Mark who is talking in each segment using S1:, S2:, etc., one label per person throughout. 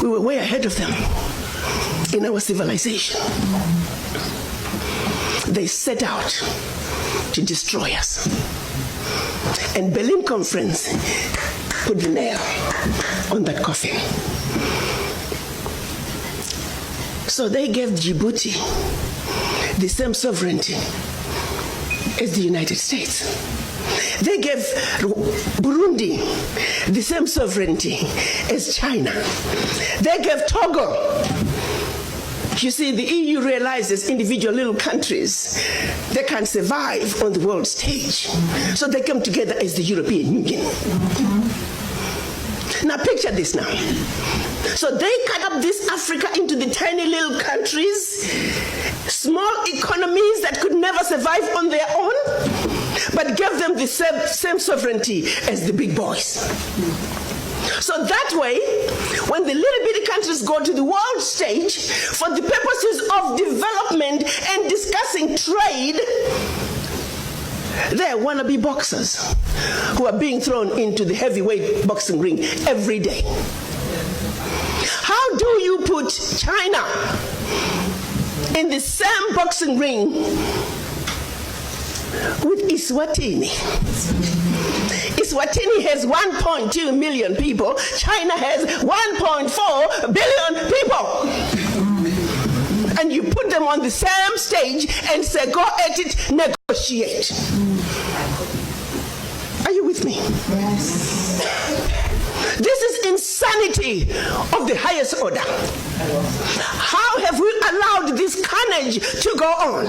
S1: We were way ahead of them in our civilization. They set out to destroy us. And Berlin Conference put the nail on that coffin. So they gave Djibouti the same sovereignty as the United States. They gave Burundi the same sovereignty as China. They gave Togo. You see, the EU realizes individual little countries, they can't survive on the world stage. So they come together as the European Union. Now picture this now. So they cut up this Africa into the tiny little countries, small economies that could never survive on their own, but gave them the same sovereignty as the big boys. So that way, when the little bitty countries go to the world stage for the purposes of development and discussing trade, they're wannabe boxers who are being thrown into the heavyweight boxing ring every day. How do you put China in the same boxing ring with Eswatini? Eswatini has 1.2 million people. China has 1.4 billion people. And you put them on the same stage and say, go at it, negotiate. Are you with me? Yes. This is insanity of the highest order. How have we allowed this carnage to go on?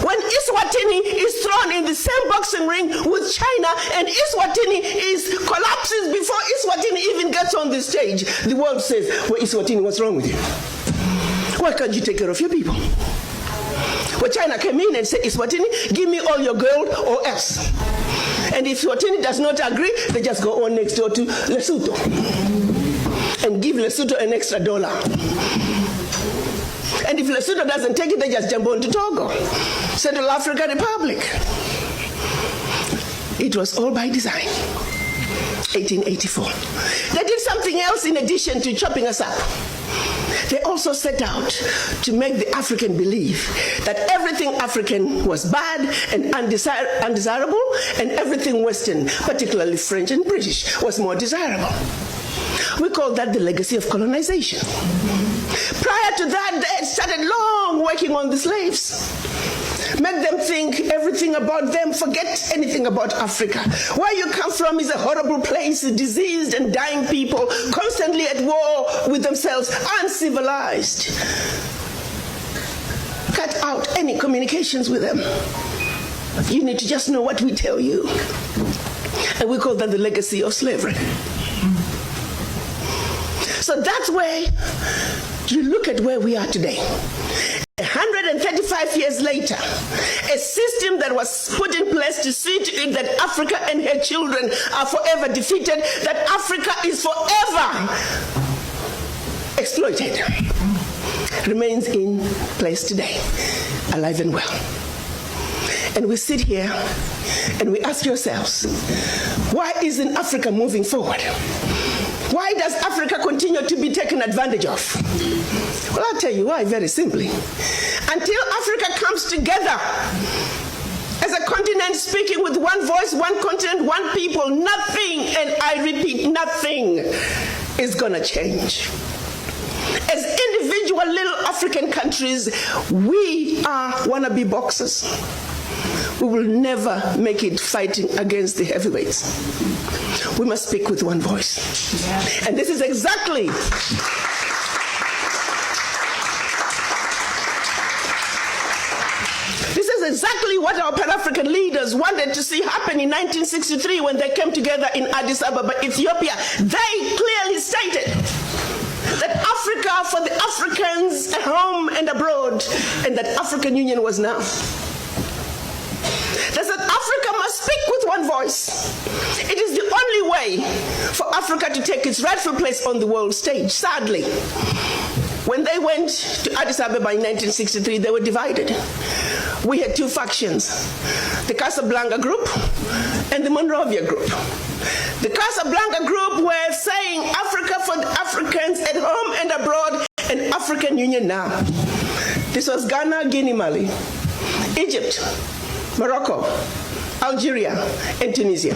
S1: When Eswatini is thrown in the same boxing ring with China and Eswatini collapses before Eswatini even gets on the stage, the world says, well, Eswatini, what's wrong with you? Why can't you take care of your people? Well, China came in and said, Eswatini, give me all your gold or else. And if Eswatini does not agree, they just go on next door to Lesotho and give Lesotho an extra $1. And if Lesotho doesn't take it, they just jump on to Togo, Central African Republic. It was all by design. 1884. They did something else in addition to chopping us up. They also set out to make the African believe that everything African was bad and undesirable, and everything Western, particularly French and British, was more desirable. We call that the legacy of colonization. Prior to that, they had started long working on the slaves. Make them think everything about them, forget anything about Africa. Where you come from is a horrible place, diseased and dying people, constantly at war with themselves, uncivilized. Cut out any communications with them. You need to just know what we tell you. And we call that the legacy of slavery. So that's where you look at where we are today. 135 years later, a system that was put in place to see to it that Africa and her children are forever defeated, that Africa is forever exploited, remains in place today, alive and well. And we sit here and we ask ourselves, why isn't Africa moving forward? Why does Africa continue to be taken advantage of? Well, I'll tell you why, very simply. Until Africa comes together as a continent speaking with one voice, one continent, one people, nothing, and I repeat, nothing is going to change. As individual little African countries, we are wannabe boxers. We will never make it fighting against the heavyweights. We must speak with one voice. Yeah. And this is exactly what our Pan-African leaders wanted to see happen in 1963 when they came together in Addis Ababa, Ethiopia. They clearly stated that Africa for the Africans at home and abroad, and that African Union was now. They said Africa must speak with one voice. It is the only way for Africa to take its rightful place on the world stage. Sadly, when they went to Addis Ababa in 1963, they were divided. We had two factions, the Casablanca Group and the Monrovia Group. The Casablanca Group were saying Africa for the Africans at home and abroad, and African Union now. This was Ghana, Guinea, Mali, Egypt, Morocco, Algeria, and Tunisia.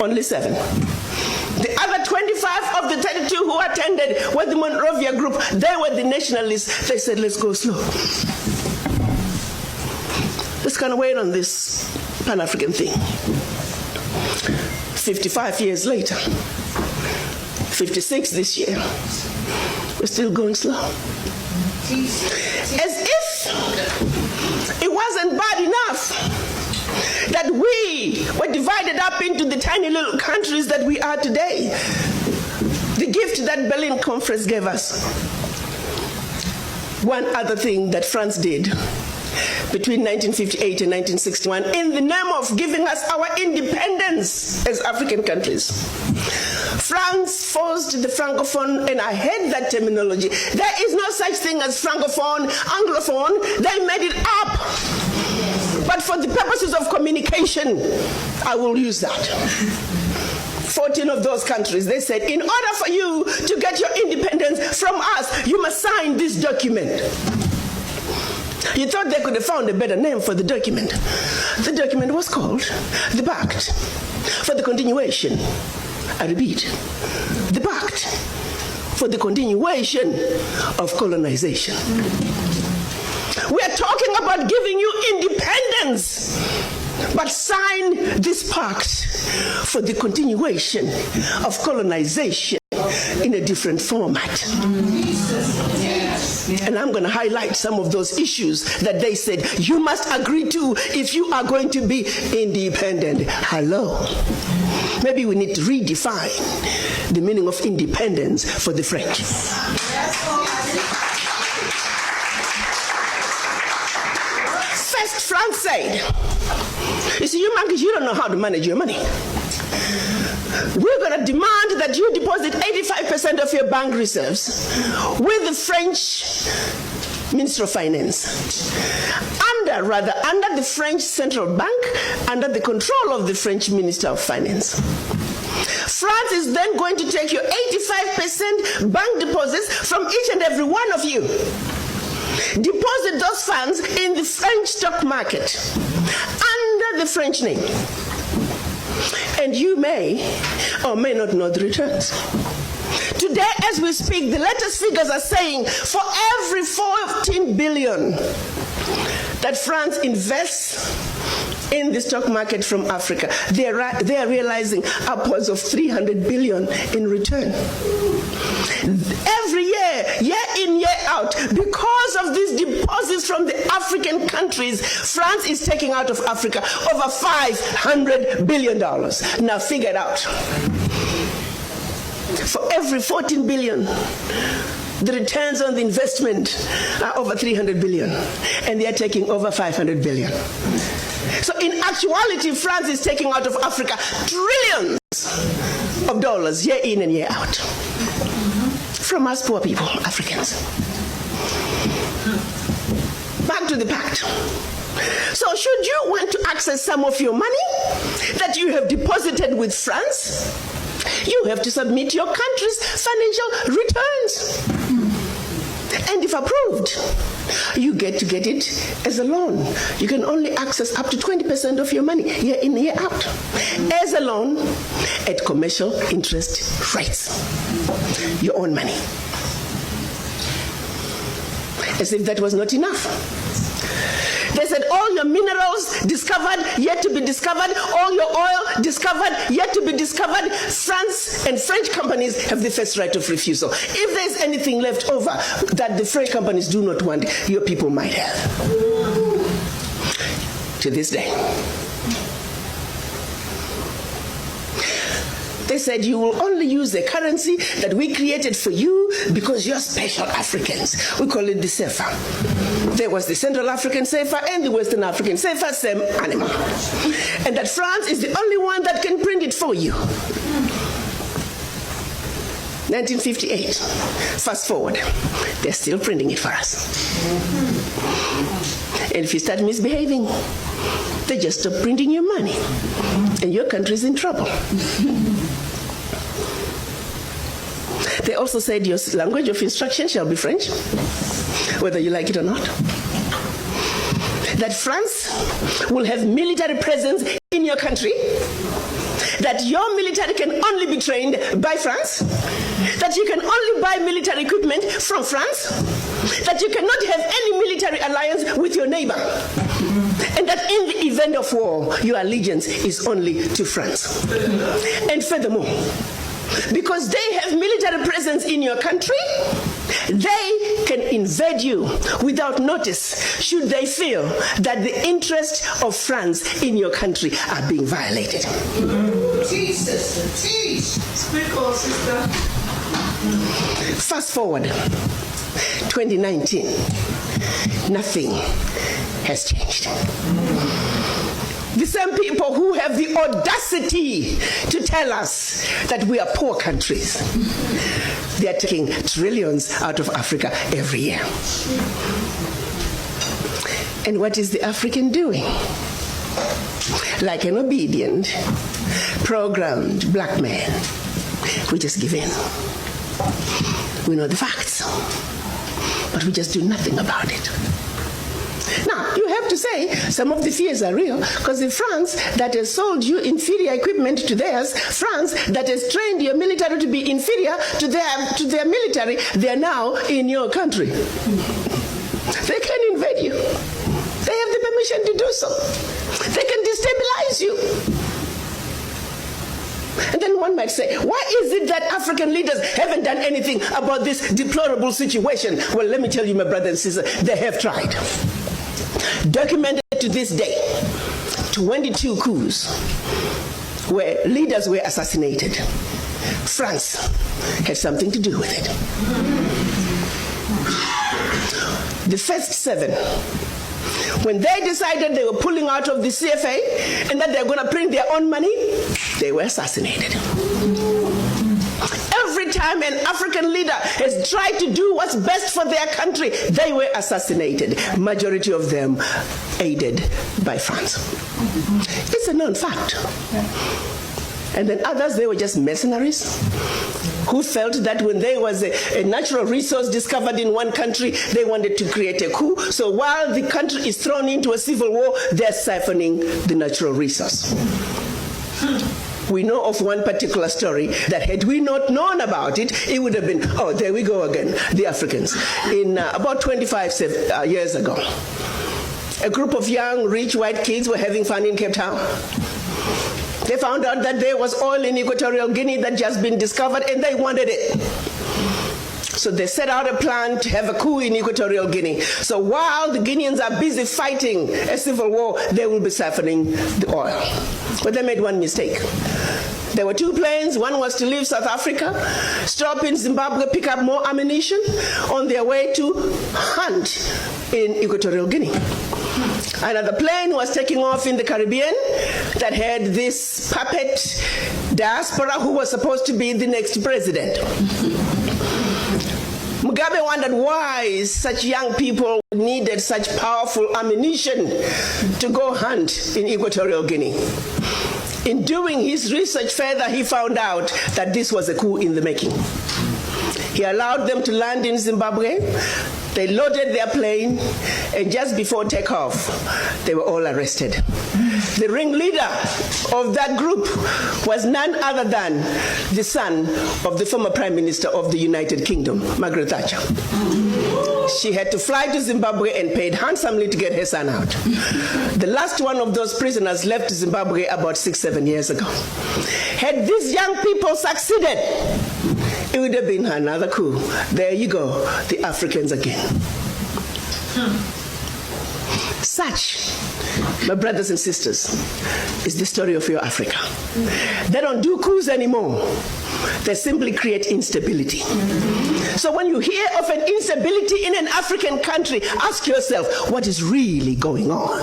S1: Only 7. The other 25 of the 32 who attended were the Monrovia Group. They were the nationalists. They said, let's go slow. Let's kind of wait on this Pan-African thing. 55 years later, 56 this year, we're still going slow. As if it wasn't bad enough that we were divided up into the tiny little countries that we are today. The gift that Berlin Conference gave us. One other thing that France did between 1958 and 1961 in the name of giving us our independence as African countries. France forced the Francophone, and I hate that terminology. There is no such thing as Francophone, Anglophone. They made it up. But for the purposes of communication, I will use that. 14 of those countries, they said, in order for you to get your independence from us, you must sign this document. You thought they could have found a better name for the document. The document was called the Pact for the Continuation. I repeat, the Pact for the Continuation of Colonization. We are talking about giving you independence, but sign this pact for the continuation of colonization in a different format. And I'm going to highlight some of those issues that they said you must agree to if you are going to be independent. Hello. Maybe we need to redefine the meaning of independence for the French. First, France said, you see, you monkeys, you don't know how to manage your money. We're going to demand that you deposit 85% of your bank reserves with the French Minister of Finance. Under the French Central Bank, under the control of the French Minister of Finance. France is then going to take your 85% bank deposits from each and every one of you. Deposit those funds in the French stock market under the French name. And you may or may not know the returns. Today, as we speak, the latest figures are saying for every 14 billion that France invests in the stock market from Africa, they are realizing upwards of 300 billion in return. Every year in, year out, because of these deposits from the African countries, France is taking out of Africa over $500 billion. Now figure it out. For every 14 billion, the returns on the investment are over 300 billion, and they are taking over 500 billion. So in actuality, France is taking out of Africa trillions of dollars year in and year out from us poor people, Africans. Back to the pact. So should you want to access some of your money that you have deposited with France, you have to submit your country's financial returns. And if approved, you get to get it as a loan. You can only access up to 20% of your money year in, year out as a loan at commercial interest rates. Your own money. As if that was not enough. They said all your minerals discovered, yet to be discovered, all your oil discovered, yet to be discovered. France and French companies have the first right of refusal. If there's anything left over that the French companies do not want, your people might have. To this day. They said you will only use a currency that we created for you because you're special Africans. We call it the CFA. There was the Central African CFA and the Western African CFA, same animal. And that France is the only one that can print it for you. 1958. Fast forward. They're still printing it for us. And if you start misbehaving, they just stop printing your money. And your country's in trouble. They also said your language of instruction shall be French, whether you like it or not. That France will have military presence in your country. That your military can only be trained by France. That you can only buy military equipment from France. That you cannot have any military alliance with your neighbor. And that in the event of war, your allegiance is only to France. And furthermore, because they have military presence in your country, they can invade you without notice should they feel that the interests of France in your country are being violated.
S2: Teach, sister, teach. Speak on, sister.
S1: Fast forward, 2019, nothing has changed. The same people who have the audacity to tell us that we are poor countries, they are taking trillions out of Africa every year. And what is the African doing? Like an obedient, programmed black man, we just give in. We know the facts, but we just do nothing about it. Now, you have to say some of the fears are real, because in France that has sold you inferior equipment to theirs, France that has trained your military to be inferior to their military, they are now in your country. They can invade you. They have the permission to do so. They can destabilize you. And then one might say, why is it that African leaders haven't done anything about this deplorable situation? Well, let me tell you, my brothers and sisters, they have tried. Documented to this day, 22 coups where leaders were assassinated. France had something to do with it. The first 7, when they decided they were pulling out of the CFA and that they were going to print their own money, they were assassinated. Every time an African leader has tried to do what's best for their country, they were assassinated. Majority of them aided by France. It's a known fact. And then others, they were just mercenaries who felt that when there was a natural resource discovered in one country, they wanted to create a coup. So while the country is thrown into a civil war, they're siphoning the natural resource. We know of one particular story that had we not known about it, it would have been, oh, there we go again, the Africans. In about 25 years ago, a group of young, rich white kids were having fun in Cape Town. They found out that there was oil in Equatorial Guinea that had just been discovered, and they wanted it. So they set out a plan to have a coup in Equatorial Guinea. So while the Guineans are busy fighting a civil war, they will be siphoning the oil. But they made one mistake. There were 2 planes. One was to leave South Africa, stop in Zimbabwe, pick up more ammunition on their way to hunt in Equatorial Guinea. Another plane was taking off in the Caribbean that had this puppet diaspora who was supposed to be the next president. Mugabe wondered why such young people needed such powerful ammunition to go hunt in Equatorial Guinea. In doing his research further, he found out that this was a coup in the making. He allowed them to land in Zimbabwe. They loaded their plane, and just before takeoff, they were all arrested. The ringleader of that group was none other than the son of the former Prime Minister of the United Kingdom, Margaret Thatcher. She had to fly to Zimbabwe and paid handsomely to get her son out. The last one of those prisoners left Zimbabwe about 6-7 years ago. Had these young people succeeded, it would have been another coup. There you go, the Africans again. Such, my brothers and sisters, is the story of your Africa. They don't do coups anymore. They simply create instability. So when you hear of an instability in an African country, ask yourself, what is really going on?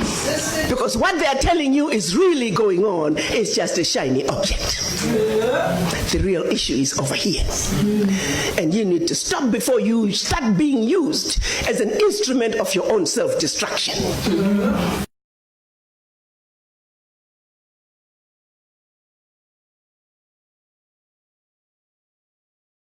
S2: Sister
S1: Because what they are telling you is really going on is just a shiny object. The real issue is over here. And you need to stop before you start being used as an instrument of your own self-destruction.